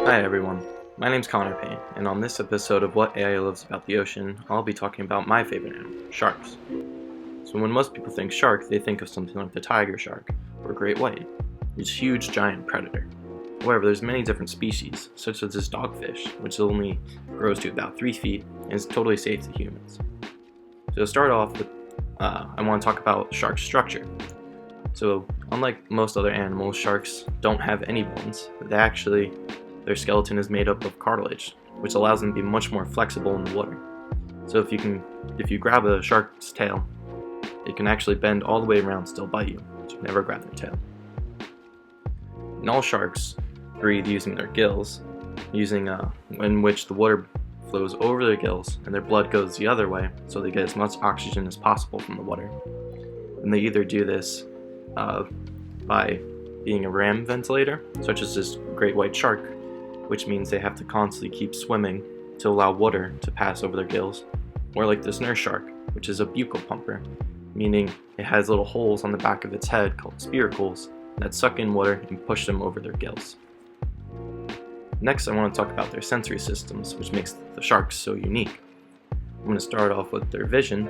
Hi everyone, my name's Konnor Payne, and on this episode of What AIO Loves About the Ocean, I'll be talking about my favorite animal, sharks. So when most people think shark, they think of something like the tiger shark, or great white, this huge giant predator. However, there's many different species, such as this dogfish, which only grows to about 3 feet and is totally safe to humans. So to start off with, I want to talk about shark structure. So unlike most other animals, sharks don't have any bones. Their skeleton is made up of cartilage, which allows them to be much more flexible in the water. So if you grab a shark's tail, it can actually bend all the way around and still bite you, but you never grab their tail. And all sharks breathe using their gills, in which the water flows over their gills and their blood goes the other way, so they get as much oxygen as possible from the water. And they either do this by being a ram ventilator, such as this great white shark, which means they have to constantly keep swimming to allow water to pass over their gills, or like this nurse shark, which is a buccal pumper, meaning it has little holes on the back of its head called spiracles that suck in water and push them over their gills. Next, I want to talk about their sensory systems, which makes the sharks so unique. I'm going to start off with their vision,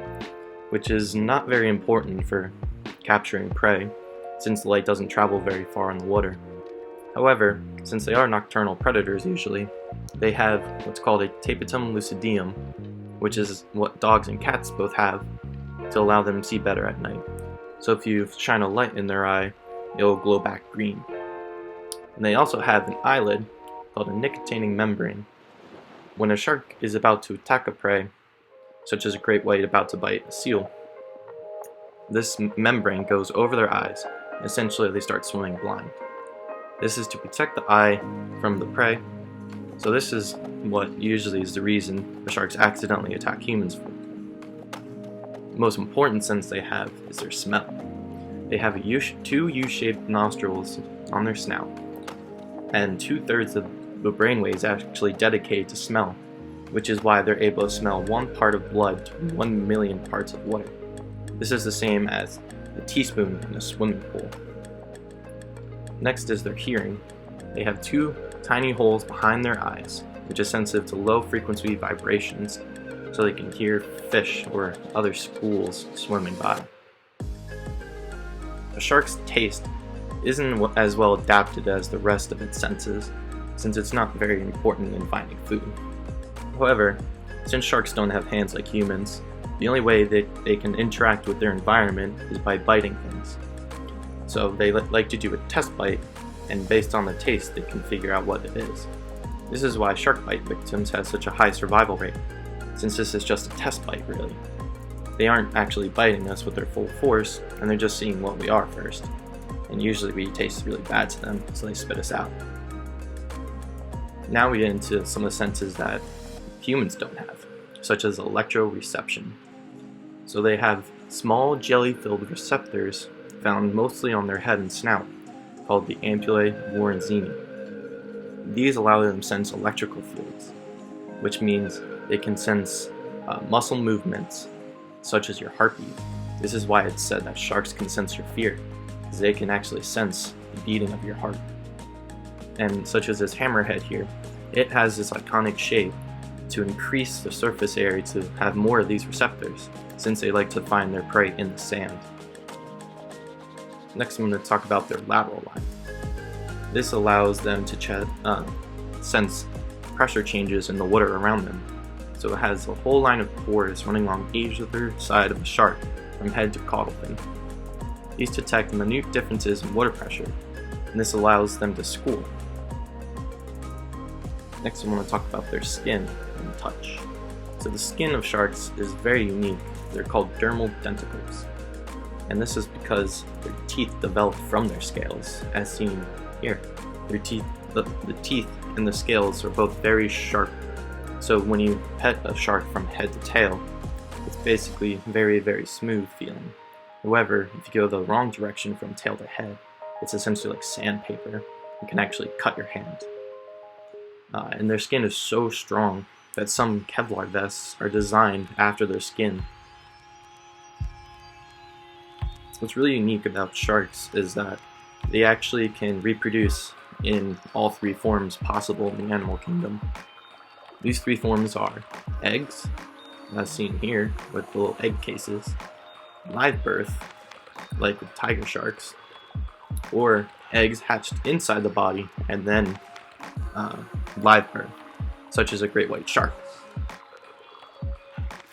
which is not very important for capturing prey, since the light doesn't travel very far in the water. However, since they are nocturnal predators usually, they have what's called a tapetum lucidium, which is what dogs and cats both have to allow them to see better at night. So if you shine a light in their eye, it'll glow back green. And they also have an eyelid called a nictitating membrane. When a shark is about to attack a prey, such as a great white about to bite a seal, this membrane goes over their eyes, and essentially they start swimming blind. This is to protect the eye from the prey, so this is what usually is the reason the sharks accidentally attack humans for. The most important sense they have is their smell. They have two U-shaped nostrils on their snout, and 2/3 of the brainwave is actually dedicated to smell, which is why they're able to smell 1 part of blood to 1 million parts of water. This is the same as a teaspoon in a swimming pool. Next is their hearing. They have 2 tiny holes behind their eyes, which is sensitive to low frequency vibrations, so they can hear fish or other schools swimming by. A shark's taste isn't as well adapted as the rest of its senses, since it's not very important in finding food. However, since sharks don't have hands like humans, the only way that they can interact with their environment is by biting things. So they like to do a test bite, and based on the taste they can figure out what it is. This is why shark bite victims have such a high survival rate, since this is just a test bite really. They aren't actually biting us with their full force, and they're just seeing what we are first. And usually we taste really bad to them, so they spit us out. Now we get into some of the senses that humans don't have, such as electroreception. So they have small jelly-filled receptors found mostly on their head and snout, called the ampullae lorenzini. These allow them to sense electrical fields, which means they can sense muscle movements, such as your heartbeat. This is why it's said that sharks can sense your fear, because they can actually sense the beating of your heart. And such as this hammerhead here, it has this iconic shape to increase the surface area to have more of these receptors, since they like to find their prey in the sand. Next, I'm going to talk about their lateral line. This allows them to sense pressure changes in the water around them. So it has a whole line of pores running along either side of the shark, from head to caudal fin. These detect minute differences in water pressure, and this allows them to school. Next, I want to talk about their skin and touch. So the skin of sharks is very unique. They're called dermal denticles. And this is because their teeth develop from their scales, as seen here. The teeth and the scales are both very sharp. So when you pet a shark from head to tail, it's basically very, very smooth feeling. However, if you go the wrong direction from tail to head, it's essentially like sandpaper. You can actually cut your hand. And their skin is so strong that some Kevlar vests are designed after their skin. What's really unique about sharks is that they actually can reproduce in all three forms possible in the animal kingdom. These three forms are eggs, as seen here with the little egg cases, live birth, like with tiger sharks, or eggs hatched inside the body and then live birth, such as a great white shark.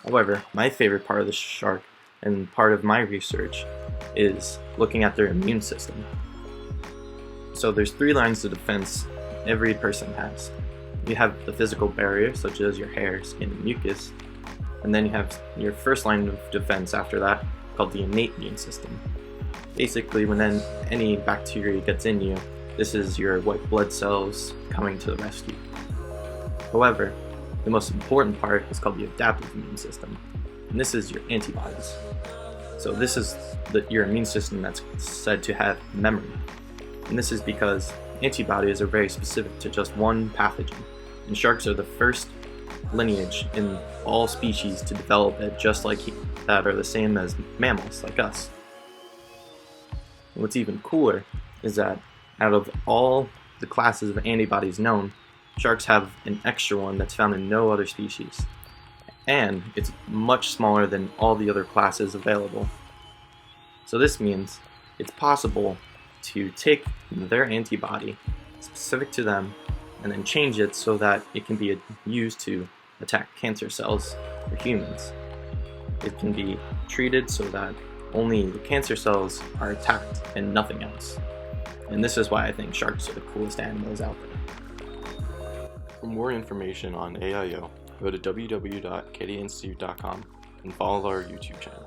However, my favorite part of the shark and part of my research is looking at their immune system. So there's three lines of defense every person has. You have the physical barrier, such as your hair, skin, and mucus, and then you have your first line of defense after that, called the innate immune system. Basically, when then any bacteria gets in you, this is your white blood cells coming to the rescue. However, the most important part is called the adaptive immune system, and this is your antibodies. So this is your immune system that's said to have memory, and this is because antibodies are very specific to just one pathogen, and sharks are the first lineage in all species to develop it, just like that are the same as mammals like us. And what's even cooler is that out of all the classes of antibodies known, sharks have an extra one that's found in no other species, and it's much smaller than all the other classes available. So this means it's possible to take their antibody specific to them and then change it so that it can be used to attack cancer cells for humans. It can be treated so that only the cancer cells are attacked and nothing else. And this is why I think sharks are the coolest animals out there. For more information on AIO, go to www.kattieinstitute.com and follow our YouTube channel.